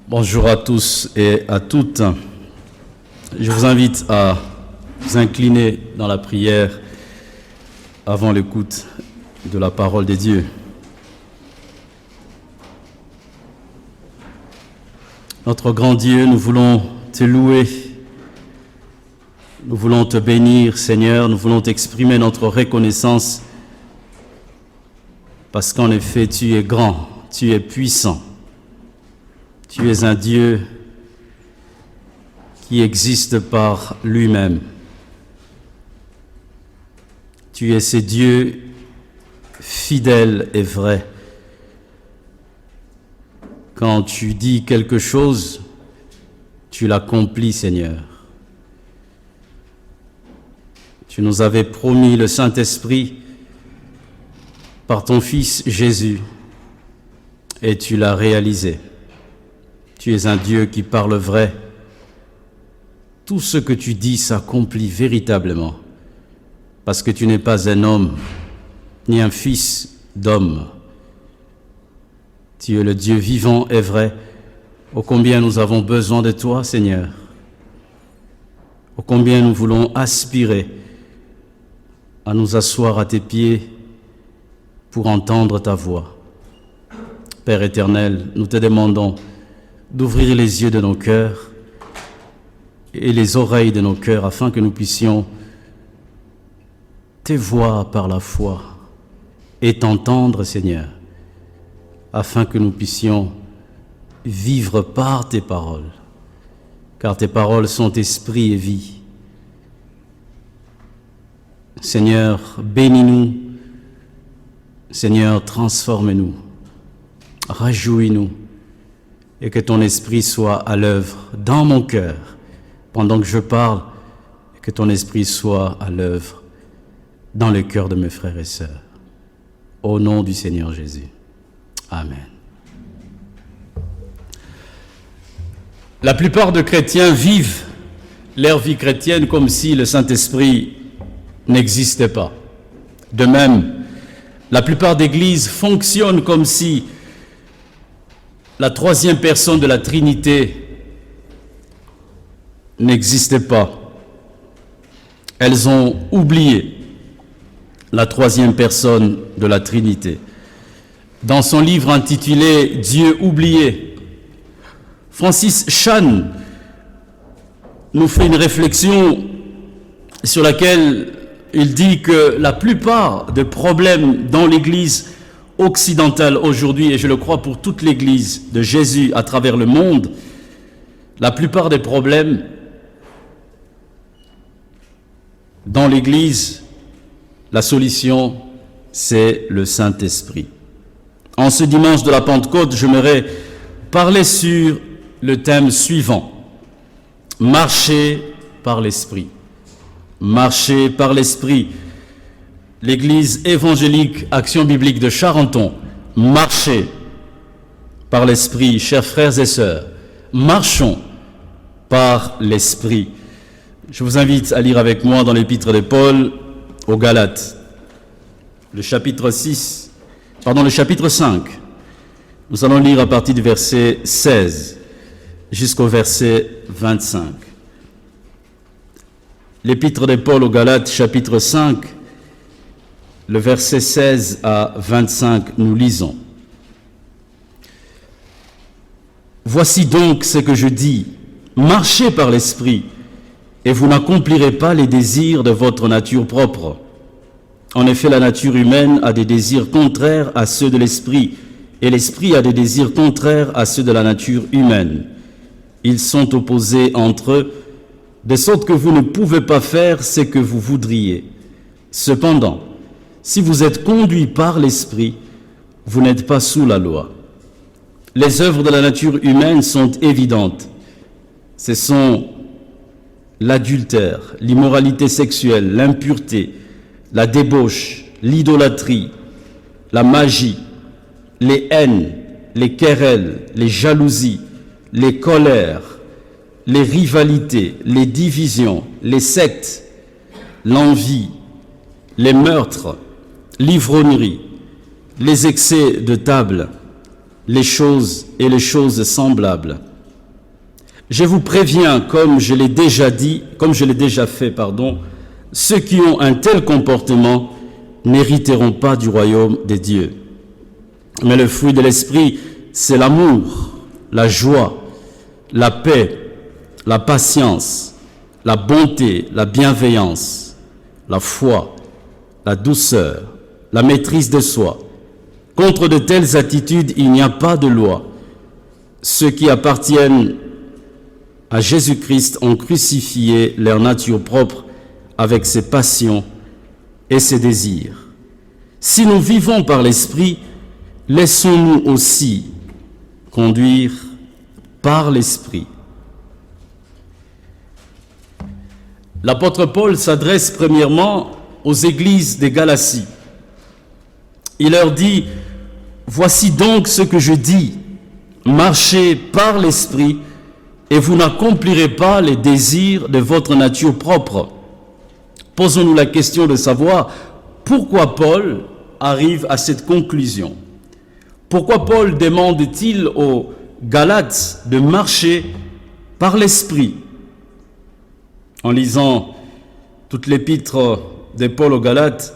Bonjour à tous et à toutes. Je vous invite à vous incliner dans la prière avant l'écoute de la parole de Dieu. Notre grand Dieu, nous voulons te louer, nous voulons te bénir, Seigneur, nous voulons t'exprimer notre reconnaissance parce qu'en effet, tu es grand, tu es puissant. Tu es un Dieu qui existe par lui-même. Tu es ce Dieu fidèle et vrai. Quand tu dis quelque chose, tu l'accomplis, Seigneur. Tu nous avais promis le Saint-Esprit par ton Fils Jésus, et tu l'as réalisé. Tu es un Dieu qui parle vrai. Tout ce que tu dis s'accomplit véritablement, parce que tu n'es pas un homme, ni un fils d'homme. Tu es le Dieu vivant et vrai. Ô combien nous avons besoin de toi, Seigneur. Ô combien nous voulons aspirer à nous asseoir à tes pieds pour entendre ta voix. Père éternel, nous te demandons d'ouvrir les yeux de nos cœurs et les oreilles de nos cœurs afin que nous puissions te voir par la foi et t'entendre, Seigneur, afin que nous puissions vivre par tes paroles, car tes paroles sont esprit et vie. Seigneur, bénis-nous. Seigneur, transforme-nous. Réjouis-nous. Et que ton esprit soit à l'œuvre dans mon cœur pendant que je parle, et que ton esprit soit à l'œuvre dans le cœur de mes frères et sœurs. Au nom du Seigneur Jésus. Amen. La plupart des chrétiens vivent leur vie chrétienne comme si le Saint-Esprit n'existait pas. De même, la plupart des églises fonctionnent comme si la troisième personne de la Trinité n'existait pas. Elles ont oublié la troisième personne de la Trinité. Dans son livre intitulé « Dieu oublié », Francis Chan nous fait une réflexion sur laquelle il dit que la plupart des problèmes dans l'Église occidentale aujourd'hui, et je le crois pour toute l'Église de Jésus à travers le monde, la plupart des problèmes dans l'Église, la solution, c'est le Saint-Esprit. En ce dimanche de la Pentecôte, j'aimerais parler sur le thème suivant: marcher par l'Esprit. Marcher par l'Esprit. L'Église évangélique Action biblique de Charenton, marchez par l'Esprit, chers frères et sœurs, marchons par l'Esprit. Je vous invite à lire avec moi dans l'épître de Paul aux Galates, le chapitre 5. Nous allons lire à partir du verset 16 jusqu'au verset 25. L'épître de Paul aux Galates, chapitre 5, le verset 16 à 25, nous lisons. Voici donc ce que je dis, marchez par l'Esprit, et vous n'accomplirez pas les désirs de votre nature propre. En effet, la nature humaine a des désirs contraires à ceux de l'Esprit, et l'Esprit a des désirs contraires à ceux de la nature humaine. Ils sont opposés entre eux, de sorte que vous ne pouvez pas faire ce que vous voudriez. Cependant, si vous êtes conduits par l'Esprit, vous n'êtes pas sous la loi. Les œuvres de la nature humaine sont évidentes. Ce sont l'adultère, l'immoralité sexuelle, l'impureté, la débauche, l'idolâtrie, la magie, les haines, les querelles, les jalousies, les colères, les rivalités, les divisions, les sectes, l'envie, les meurtres, l'ivrognerie, les excès de table, les choses et les choses semblables. Je vous préviens, comme je l'ai déjà fait, ceux qui ont un tel comportement n'hériteront pas du royaume des dieux. Mais le fruit de l'esprit, c'est l'amour, la joie, la paix, la patience, la bonté, la bienveillance, la foi, la douceur, la maîtrise de soi. Contre de telles attitudes, il n'y a pas de loi. Ceux qui appartiennent à Jésus-Christ ont crucifié leur nature propre avec ses passions et ses désirs. Si nous vivons par l'Esprit, laissons-nous aussi conduire par l'Esprit. L'apôtre Paul s'adresse premièrement aux églises de Galatie. Il leur dit, « Voici donc ce que je dis, marchez par l'Esprit, et vous n'accomplirez pas les désirs de votre nature propre. » Posons-nous la question de savoir pourquoi Paul arrive à cette conclusion. Pourquoi Paul demande-t-il aux Galates de marcher par l'Esprit? En lisant toute l'épître de Paul aux Galates,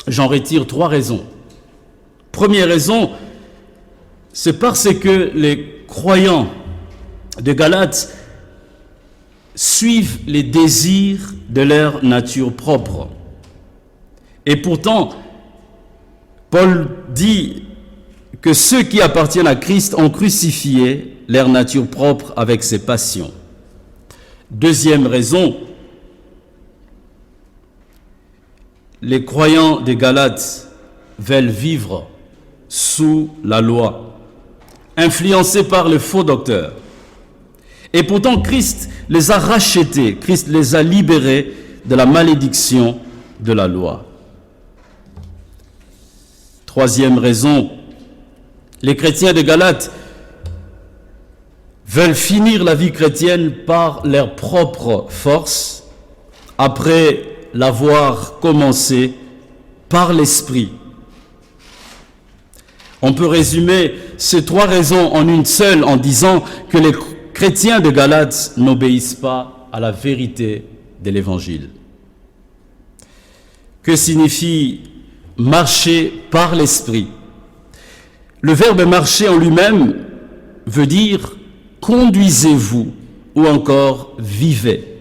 j'en retire 3 raisons. Première raison, c'est parce que les croyants de Galates suivent les désirs de leur nature propre. Et pourtant, Paul dit que ceux qui appartiennent à Christ ont crucifié leur nature propre avec ses passions. Deuxième raison, les croyants des Galates veulent vivre sous la loi, influencés par le faux docteur. Et pourtant, Christ les a rachetés, Christ les a libérés de la malédiction de la loi. Troisième raison, les chrétiens de Galates veulent finir la vie chrétienne par leur propre force, après l'avoir commencé par l'Esprit. On peut résumer ces 3 raisons en une seule en disant que les chrétiens de Galates n'obéissent pas à la vérité de l'Évangile. Que signifie marcher par l'Esprit? Le verbe marcher en lui-même veut dire conduisez-vous ou encore vivez.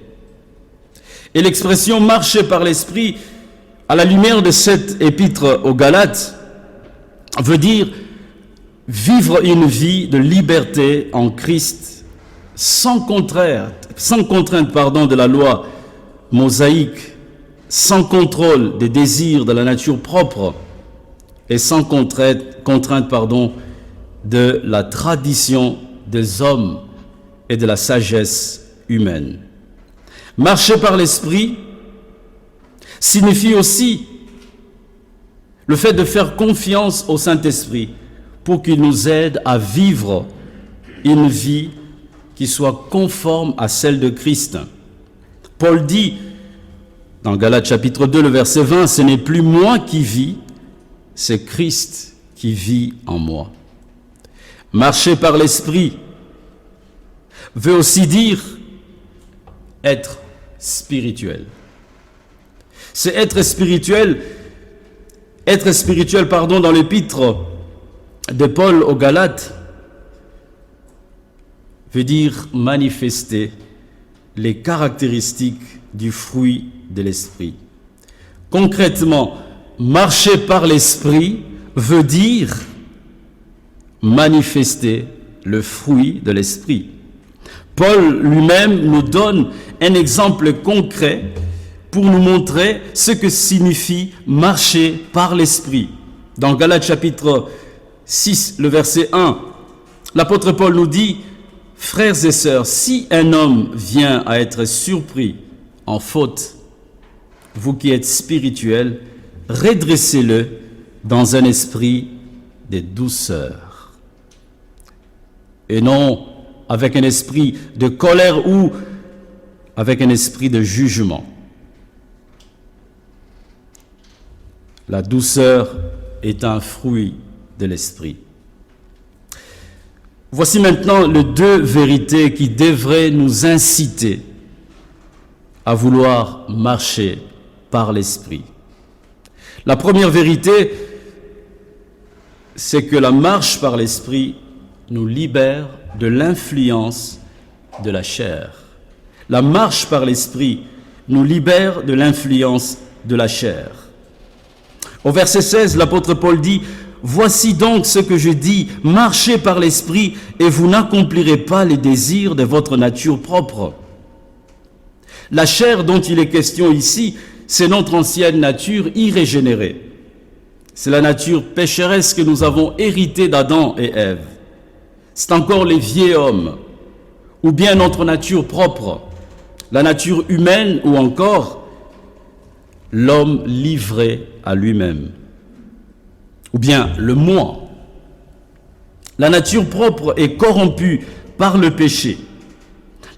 Et l'expression marcher par l'Esprit, à la lumière de cette épître aux Galates, veut dire vivre une vie de liberté en Christ sans contrainte de la loi mosaïque, sans contrôle des désirs de la nature propre et sans contrainte de la tradition des hommes et de la sagesse humaine. Marcher par l'Esprit signifie aussi le fait de faire confiance au Saint-Esprit pour qu'il nous aide à vivre une vie qui soit conforme à celle de Christ. Paul dit dans Galates chapitre 2, le verset 20, « Ce n'est plus moi qui vis, c'est Christ qui vit en moi. » Marcher par l'Esprit veut aussi dire être spirituel. C'est être spirituel dans l'épître de Paul aux Galates veut dire manifester les caractéristiques du fruit de l'Esprit. Concrètement, marcher par l'Esprit veut dire manifester le fruit de l'Esprit. Paul lui-même nous donne un exemple concret pour nous montrer ce que signifie marcher par l'Esprit. Dans Galates chapitre 6, le verset 1, l'apôtre Paul nous dit « Frères et sœurs, si un homme vient à être surpris en faute, vous qui êtes spirituels, redressez-le dans un esprit de douceur. » Et non avec un esprit de colère ou avec un esprit de jugement. La douceur est un fruit de l'esprit. Voici maintenant les deux vérités qui devraient nous inciter à vouloir marcher par l'Esprit. La première vérité, c'est que la marche par l'Esprit nous libère de l'influence de la chair. La marche par l'Esprit nous libère de l'influence de la chair. Au verset 16, l'apôtre Paul dit « Voici donc ce que je dis, marchez par l'Esprit et vous n'accomplirez pas les désirs de votre nature propre. » La chair dont il est question ici, c'est notre ancienne nature irrégénérée. C'est la nature pécheresse que nous avons héritée d'Adam et Ève. C'est encore les vieux hommes, ou bien notre nature propre, la nature humaine, ou encore l'homme livré à lui-même, ou bien le moi. La nature propre est corrompue par le péché.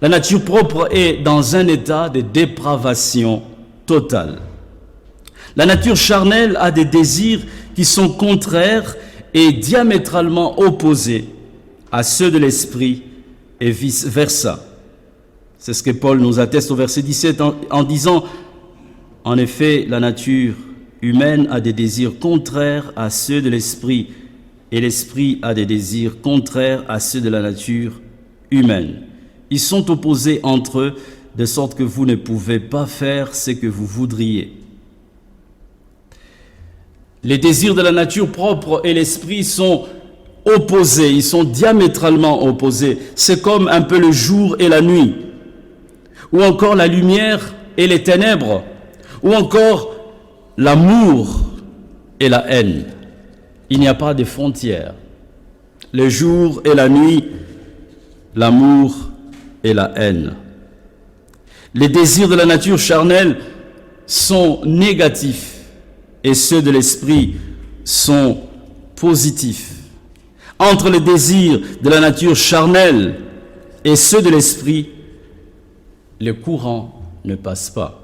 La nature propre est dans un état de dépravation totale. La nature charnelle a des désirs qui sont contraires et diamétralement opposés à ceux de l'esprit et vice-versa. C'est ce que Paul nous atteste au verset 17 en disant « En effet, la nature humaine a des désirs contraires à ceux de l'esprit et l'esprit a des désirs contraires à ceux de la nature humaine. Ils sont opposés entre eux, de sorte que vous ne pouvez pas faire ce que vous voudriez. » Les désirs de la nature propre et l'esprit sont opposés, ils sont diamétralement opposés. C'est comme un peu le jour et la nuit, ou encore la lumière et les ténèbres, ou encore l'amour et la haine. Il n'y a pas de frontières. Le jour et la nuit, l'amour et la haine. Les désirs de la nature charnelle sont négatifs et ceux de l'esprit sont positifs. Entre les désirs de la nature charnelle et ceux de l'esprit, le courant ne passe pas.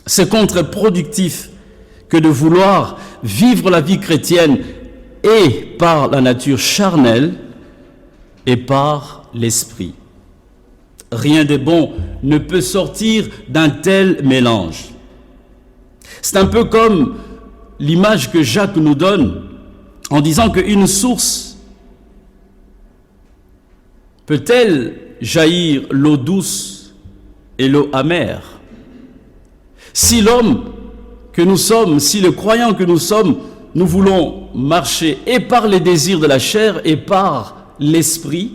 C'est contre-productif que de vouloir vivre la vie chrétienne et par la nature charnelle et par l'esprit. Rien de bon ne peut sortir d'un tel mélange. C'est un peu comme l'image que Jacques nous donne en disant qu'une source peut-elle jaillir l'eau douce et l'eau amère? Si l'homme que nous sommes, si le croyant que nous sommes, nous voulons marcher et par les désirs de la chair et par l'esprit,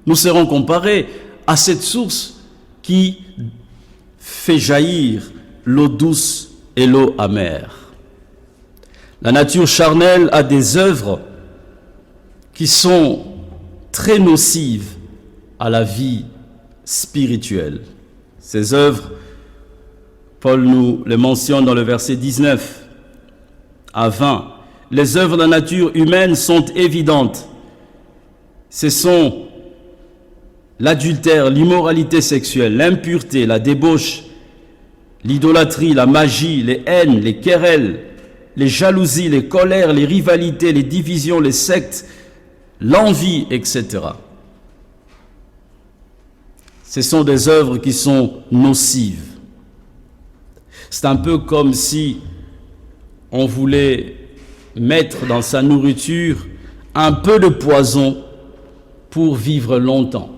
nous serons comparés à cette source qui fait jaillir l'eau douce et l'eau amère. La nature charnelle a des œuvres qui sont très nocives à la vie spirituelle. Ces œuvres, Paul nous les mentionne dans le verset 19 à 20. Les œuvres de la nature humaine sont évidentes. Ce sont l'adultère, l'immoralité sexuelle, l'impureté, la débauche, l'idolâtrie, la magie, les haines, les querelles, les jalousies, les colères, les rivalités, les divisions, les sectes, l'envie, etc. Ce sont des œuvres qui sont nocives. C'est un peu comme si on voulait mettre dans sa nourriture un peu de poison pour vivre longtemps.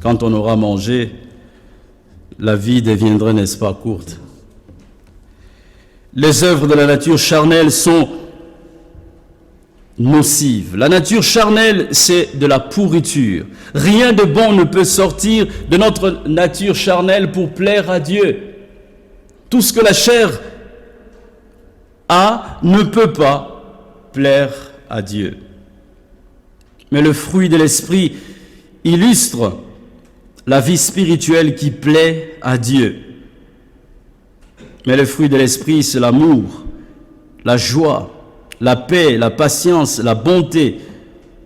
Quand on aura mangé, la vie deviendrait, n'est-ce pas, courte. Les œuvres de la nature charnelle sont nocives. La nature charnelle, c'est de la pourriture. Rien de bon ne peut sortir de notre nature charnelle pour plaire à Dieu. Tout ce que la chair a ne peut pas plaire à Dieu. Mais le fruit de l'esprit illustre la vie spirituelle qui plaît à Dieu. Mais le fruit de l'esprit, c'est l'amour, la joie, la paix, la patience, la bonté,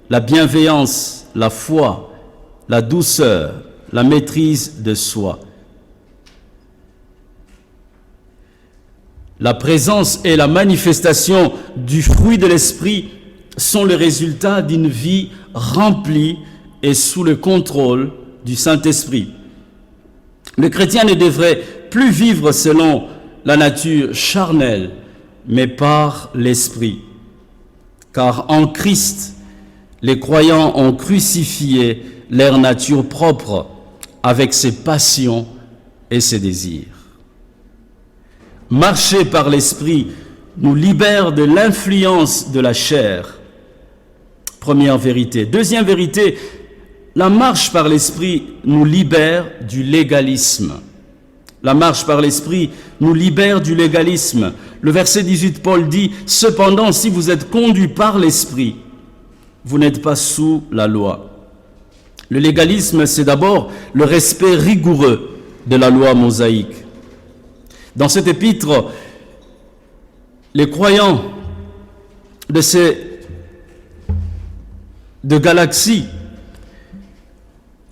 la bienveillance, la foi, la douceur, la maîtrise de soi. La présence et la manifestation du fruit de l'esprit sont le résultat d'une vie remplie et sous le contrôle du Saint-Esprit. Le chrétien ne devrait plus vivre selon la nature charnelle, mais par l'Esprit. Car en Christ, les croyants ont crucifié leur nature propre avec ses passions et ses désirs. Marcher par l'Esprit nous libère de l'influence de la chair. Première vérité. Deuxième vérité, la marche par l'Esprit nous libère du légalisme. La marche par l'Esprit nous libère du légalisme. Le verset 18, Paul dit, « Cependant, si vous êtes conduits par l'Esprit, vous n'êtes pas sous la loi. » Le légalisme, c'est d'abord le respect rigoureux de la loi mosaïque. Dans cet épître, les croyants de Galatie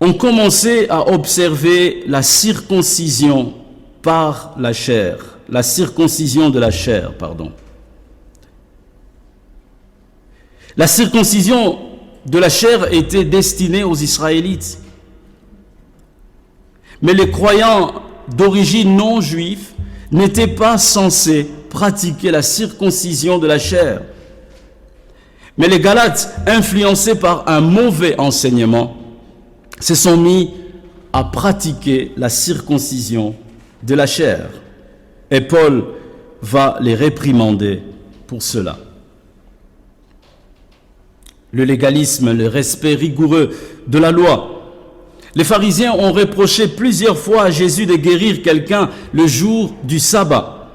ont commencé à observer la circoncision par la chair, la circoncision de la chair, pardon. La circoncision de la chair était destinée aux Israélites. Mais les croyants d'origine non juive n'étaient pas censés pratiquer la circoncision de la chair. Mais les Galates, influencés par un mauvais enseignement, se sont mis à pratiquer la circoncision de la chair. Et Paul va les réprimander pour cela. Le légalisme, le respect rigoureux de la loi. Les pharisiens ont reproché plusieurs fois à Jésus de guérir quelqu'un le jour du sabbat.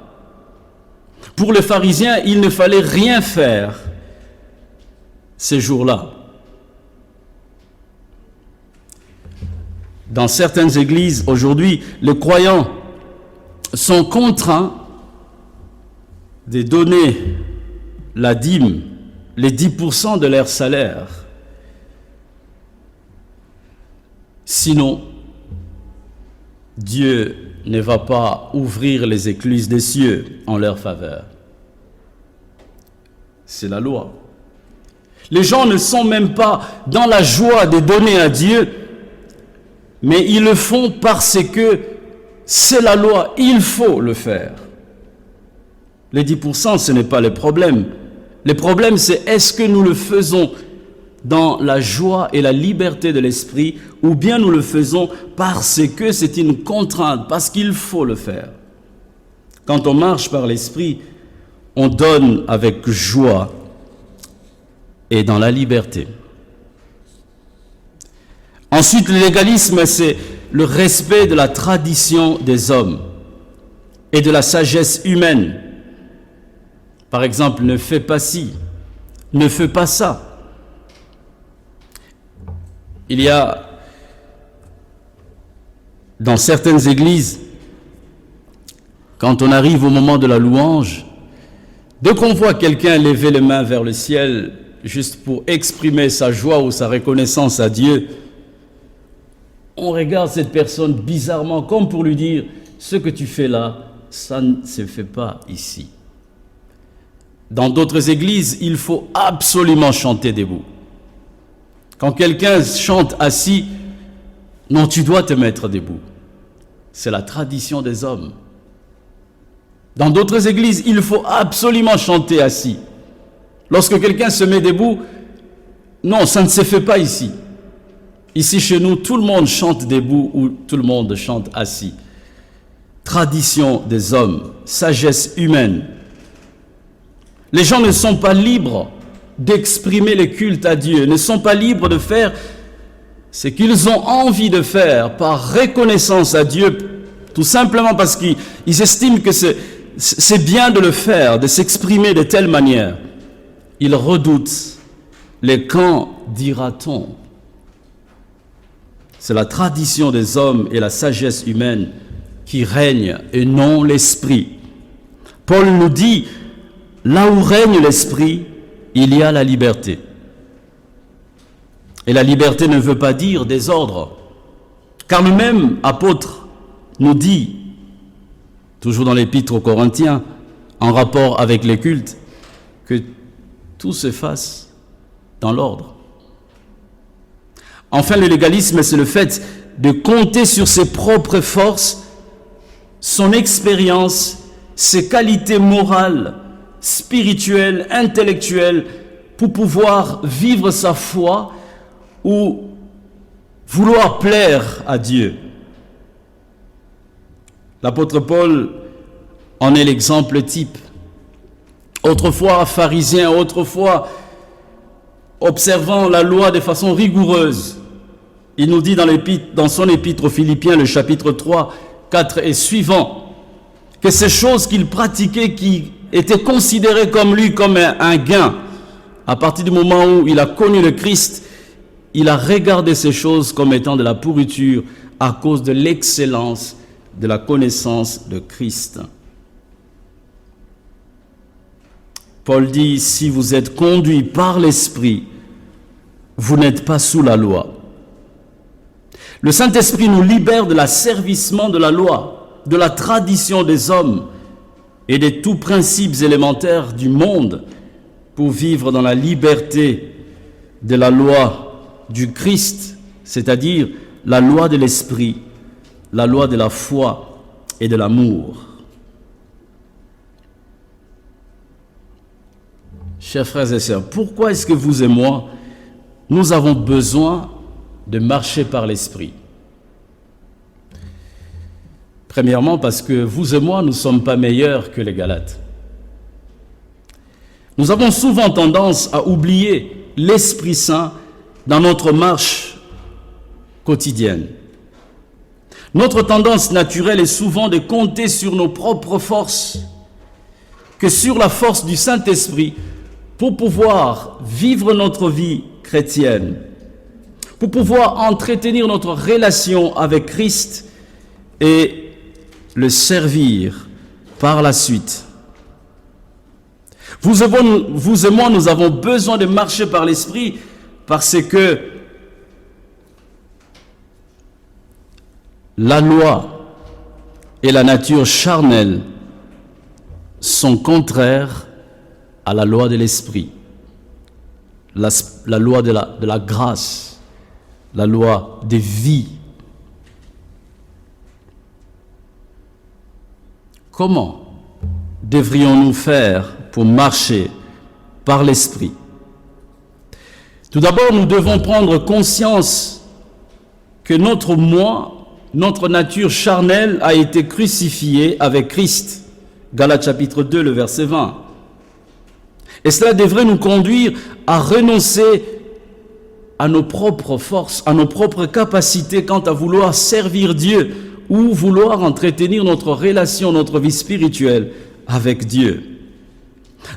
Pour les pharisiens, il ne fallait rien faire ces jours-là. Dans certaines églises, aujourd'hui, les croyants sont contraints de donner la dîme, les 10% de leur salaire. Sinon, Dieu ne va pas ouvrir les écluses des cieux en leur faveur. C'est la loi. Les gens ne sont même pas dans la joie de donner à Dieu, mais ils le font parce que c'est la loi, il faut le faire. Les 10%, ce n'est pas le problème. Le problème, c'est est-ce que nous le faisons dans la joie et la liberté de l'esprit, ou bien nous le faisons parce que c'est une contrainte, parce qu'il faut le faire. Quand on marche par l'esprit, on donne avec joie et dans la liberté. Ensuite, le légalisme, c'est le respect de la tradition des hommes et de la sagesse humaine. Par exemple, ne fais pas ci, ne fais pas ça. Il y a dans certaines églises, quand on arrive au moment de la louange, dès qu'on voit quelqu'un lever les mains vers le ciel, juste pour exprimer sa joie ou sa reconnaissance à Dieu, on regarde cette personne bizarrement, comme pour lui dire, ce que tu fais là, ça ne se fait pas ici. Dans d'autres églises, il faut absolument chanter debout. Quand quelqu'un chante assis, non, tu dois te mettre debout. C'est la tradition des hommes. Dans d'autres églises, il faut absolument chanter assis. Lorsque quelqu'un se met debout, non, ça ne se fait pas ici. Ici, chez nous, tout le monde chante debout ou tout le monde chante assis. Tradition des hommes, sagesse humaine. Les gens ne sont pas libres d'exprimer le culte à Dieu, ne sont pas libres de faire ce qu'ils ont envie de faire par reconnaissance à Dieu, tout simplement parce qu'ils estiment que c'est bien de le faire, de s'exprimer de telle manière. Ils redoutent les qu'en dira-t-on. C'est la tradition des hommes et la sagesse humaine qui règnent et non l'esprit. Paul nous dit, là où règne l'esprit, il y a la liberté. Et la liberté ne veut pas dire désordre. Car le même apôtre nous dit, toujours dans l'épître aux Corinthiens, en rapport avec les cultes, que tout se fasse dans l'ordre. Enfin, le légalisme, c'est le fait de compter sur ses propres forces, son expérience, ses qualités morales, spirituelles, intellectuelles, pour pouvoir vivre sa foi ou vouloir plaire à Dieu. L'apôtre Paul en est l'exemple type. Autrefois pharisien, autrefois observant la loi de façon rigoureuse, il nous dit dans son épître aux Philippiens, le chapitre 3, 4 et suivant, que ces choses qu'il pratiquait, qui étaient considérées comme lui comme un gain, à partir du moment où il a connu le Christ, il a regardé ces choses comme étant de la pourriture à cause de l'excellence de la connaissance de Christ. Paul dit, si vous êtes conduits par l'Esprit, vous n'êtes pas sous la loi. Le Saint-Esprit nous libère de l'asservissement de la loi, de la tradition des hommes et de tous principes élémentaires du monde pour vivre dans la liberté de la loi du Christ, c'est-à-dire la loi de l'Esprit, la loi de la foi et de l'amour. Chers frères et sœurs, pourquoi est-ce que vous et moi, nous avons besoin de marcher par l'Esprit? Premièrement, parce que vous et moi, nous ne sommes pas meilleurs que les Galates. Nous avons souvent tendance à oublier l'Esprit Saint dans notre marche quotidienne. Notre tendance naturelle est souvent de compter sur nos propres forces, que sur la force du Saint-Esprit, pour pouvoir vivre notre vie chrétienne, pour pouvoir entretenir notre relation avec Christ et le servir par la suite. Vous et moi, nous avons besoin de marcher par l'Esprit parce que la loi et la nature charnelle sont contraires à la loi de l'Esprit, la loi de la grâce, la loi de vie. Comment devrions-nous faire pour marcher par l'Esprit? Tout d'abord, nous devons prendre conscience que notre moi, notre nature charnelle a été crucifiée avec Christ. Galates chapitre 2, le verset 20. Et cela devrait nous conduire à renoncer à nos propres forces, à nos propres capacités quant à vouloir servir Dieu ou vouloir entretenir notre relation, notre vie spirituelle avec Dieu.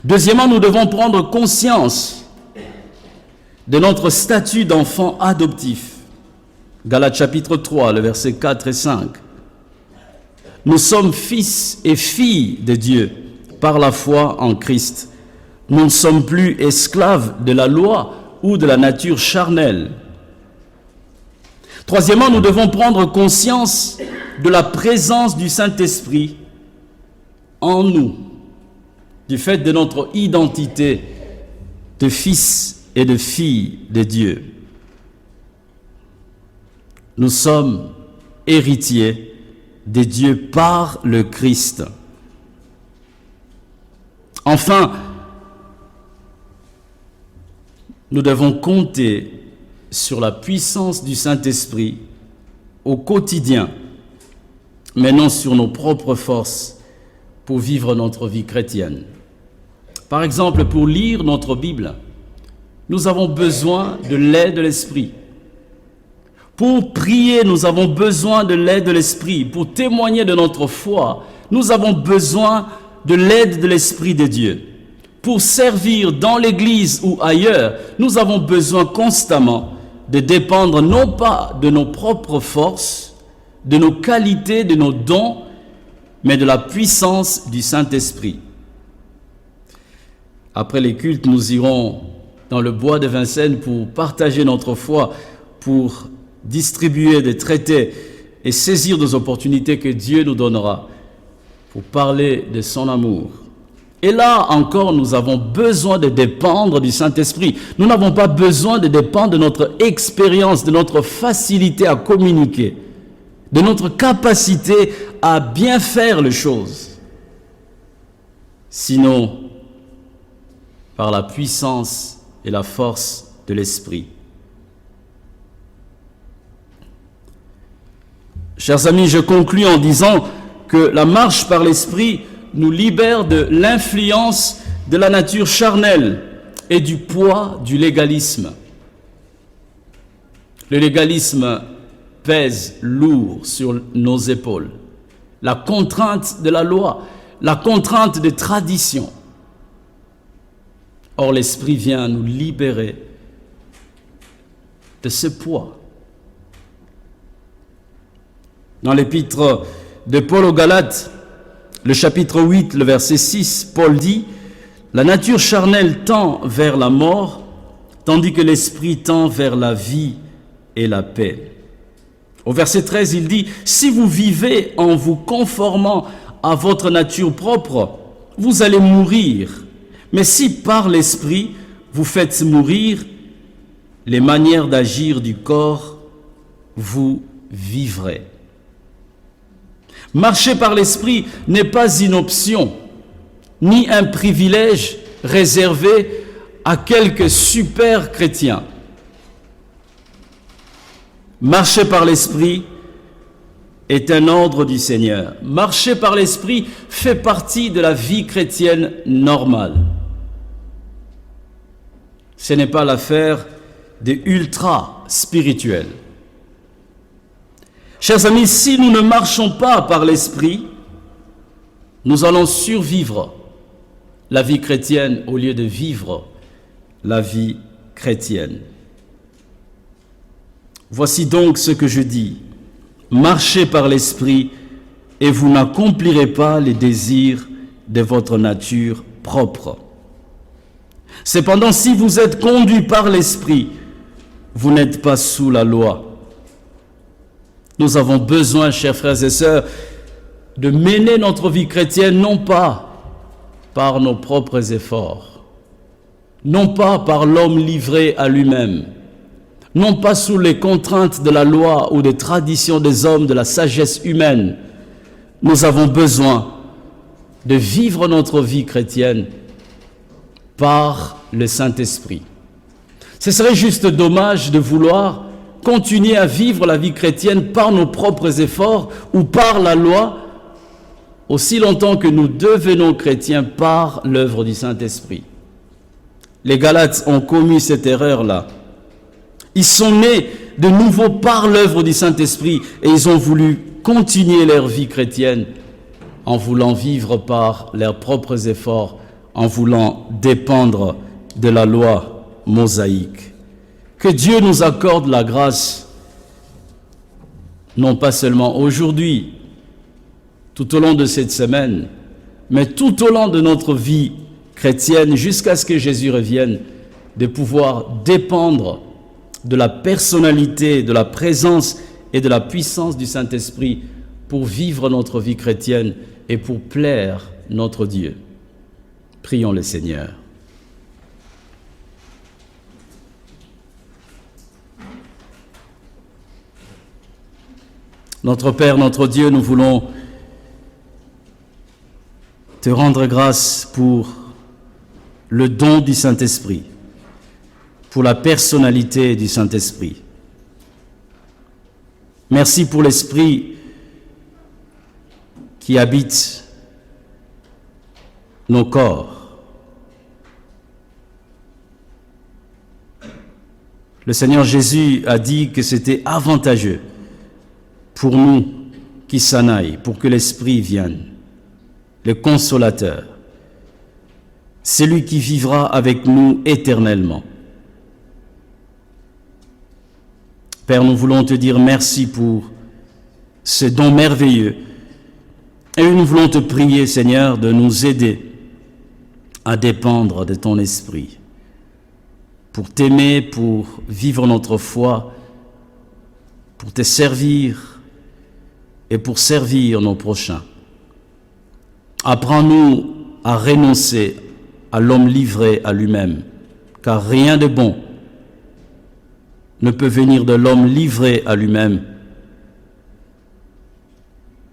Deuxièmement, nous devons prendre conscience de notre statut d'enfant adoptif. Galates chapitre 3, le verset 4 et 5. Nous sommes fils et filles de Dieu par la foi en Christ. Nous ne sommes plus esclaves de la loi ou de la nature charnelle. Troisièmement, nous devons prendre conscience de la présence du Saint-Esprit en nous, du fait de notre identité de fils et de filles de Dieu. Nous sommes héritiers de Dieu par le Christ. Enfin, nous devons compter sur la puissance du Saint-Esprit au quotidien, mais non sur nos propres forces pour vivre notre vie chrétienne. Par exemple, pour lire notre Bible, nous avons besoin de l'aide de l'Esprit. Pour prier, nous avons besoin de l'aide de l'Esprit. Pour témoigner de notre foi, nous avons besoin de l'aide de l'Esprit de Dieu. Pour servir dans l'Église ou ailleurs, nous avons besoin constamment de dépendre non pas de nos propres forces, de nos qualités, de nos dons, mais de la puissance du Saint-Esprit. Après les cultes, nous irons dans le bois de Vincennes pour partager notre foi, pour distribuer des traités et saisir des opportunités que Dieu nous donnera pour parler de son amour Et là encore, nous avons besoin de dépendre du Saint-Esprit. Nous n'avons pas besoin de dépendre de notre expérience, de notre facilité à communiquer, de notre capacité à bien faire les choses. Sinon, par la puissance et la force de l'Esprit. Chers amis, je conclus en disant que la marche par l'Esprit nous libère de l'influence de la nature charnelle et du poids du légalisme. Le légalisme pèse lourd sur nos épaules. La contrainte de la loi, la contrainte des traditions. Or, l'Esprit vient nous libérer de ce poids. Dans l'épître de Paul aux Galates, le chapitre 8, le verset 6, Paul dit « La nature charnelle tend vers la mort, tandis que l'Esprit tend vers la vie et la paix. » Au verset 13, il dit « Si vous vivez en vous conformant à votre nature propre, vous allez mourir. Mais si par l'Esprit vous faites mourir les manières d'agir du corps, vous vivrez. » Marcher par l'Esprit n'est pas une option, ni un privilège réservé à quelques super chrétiens. Marcher par l'Esprit est un ordre du Seigneur. Marcher par l'Esprit fait partie de la vie chrétienne normale. Ce n'est pas l'affaire des ultra-spirituels. Chers amis, si nous ne marchons pas par l'Esprit, nous allons survivre la vie chrétienne au lieu de vivre la vie chrétienne. Voici donc ce que je dis. Marchez par l'Esprit et vous n'accomplirez pas les désirs de votre nature propre. Cependant, si vous êtes conduits par l'Esprit, vous n'êtes pas sous la loi. Nous avons besoin, chers frères et sœurs, de mener notre vie chrétienne non pas par nos propres efforts, non pas par l'homme livré à lui-même, non pas sous les contraintes de la loi ou des traditions des hommes, de la sagesse humaine. Nous avons besoin de vivre notre vie chrétienne par le Saint-Esprit. Ce serait juste dommage de vouloir continuer à vivre la vie chrétienne par nos propres efforts ou par la loi, aussi longtemps que nous devenons chrétiens par l'œuvre du Saint-Esprit. Les Galates ont commis cette erreur-là. Ils sont nés de nouveau par l'œuvre du Saint-Esprit et ils ont voulu continuer leur vie chrétienne en voulant vivre par leurs propres efforts, en voulant dépendre de la loi mosaïque. Que Dieu nous accorde la grâce, non pas seulement aujourd'hui, tout au long de cette semaine, mais tout au long de notre vie chrétienne, jusqu'à ce que Jésus revienne, de pouvoir dépendre de la personnalité, de la présence et de la puissance du Saint-Esprit pour vivre notre vie chrétienne et pour plaire notre Dieu. Prions le Seigneur. Notre Père, notre Dieu, nous voulons te rendre grâce pour le don du Saint-Esprit, pour la personnalité du Saint-Esprit. Merci pour l'Esprit qui habite nos corps. Le Seigneur Jésus a dit que c'était avantageux pour nous qui s'en aille, pour que l'Esprit vienne, le Consolateur, celui qui vivra avec nous éternellement. Père, nous voulons te dire merci pour ce don merveilleux et nous voulons te prier, Seigneur, de nous aider à dépendre de ton Esprit, pour t'aimer, pour vivre notre foi, pour te servir et pour servir nos prochains. Apprends-nous à renoncer à l'homme livré à lui-même, car rien de bon ne peut venir de l'homme livré à lui-même.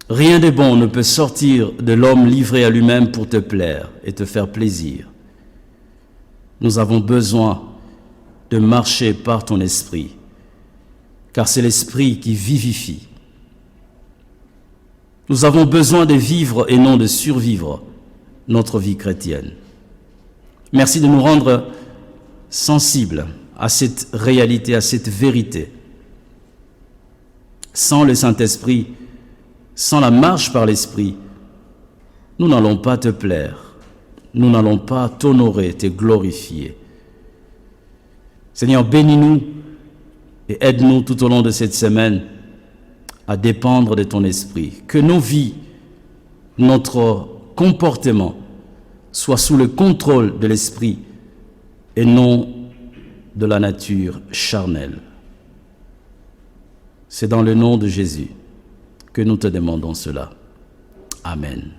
Rien de bon ne peut sortir de l'homme livré à lui-même pour te plaire et te faire plaisir. Nous avons besoin de marcher par ton esprit, car c'est l'esprit qui vivifie. Nous avons besoin de vivre et non de survivre notre vie chrétienne. Merci de nous rendre sensibles à cette réalité, à cette vérité. Sans le Saint-Esprit, sans la marche par l'Esprit, nous n'allons pas te plaire, nous n'allons pas t'honorer, te glorifier. Seigneur, bénis-nous et aide-nous tout au long de cette semaine à dépendre de ton Esprit. Que nos vies, notre comportement soient sous le contrôle de l'Esprit et non de la nature charnelle. C'est dans le nom de Jésus que nous te demandons cela. Amen.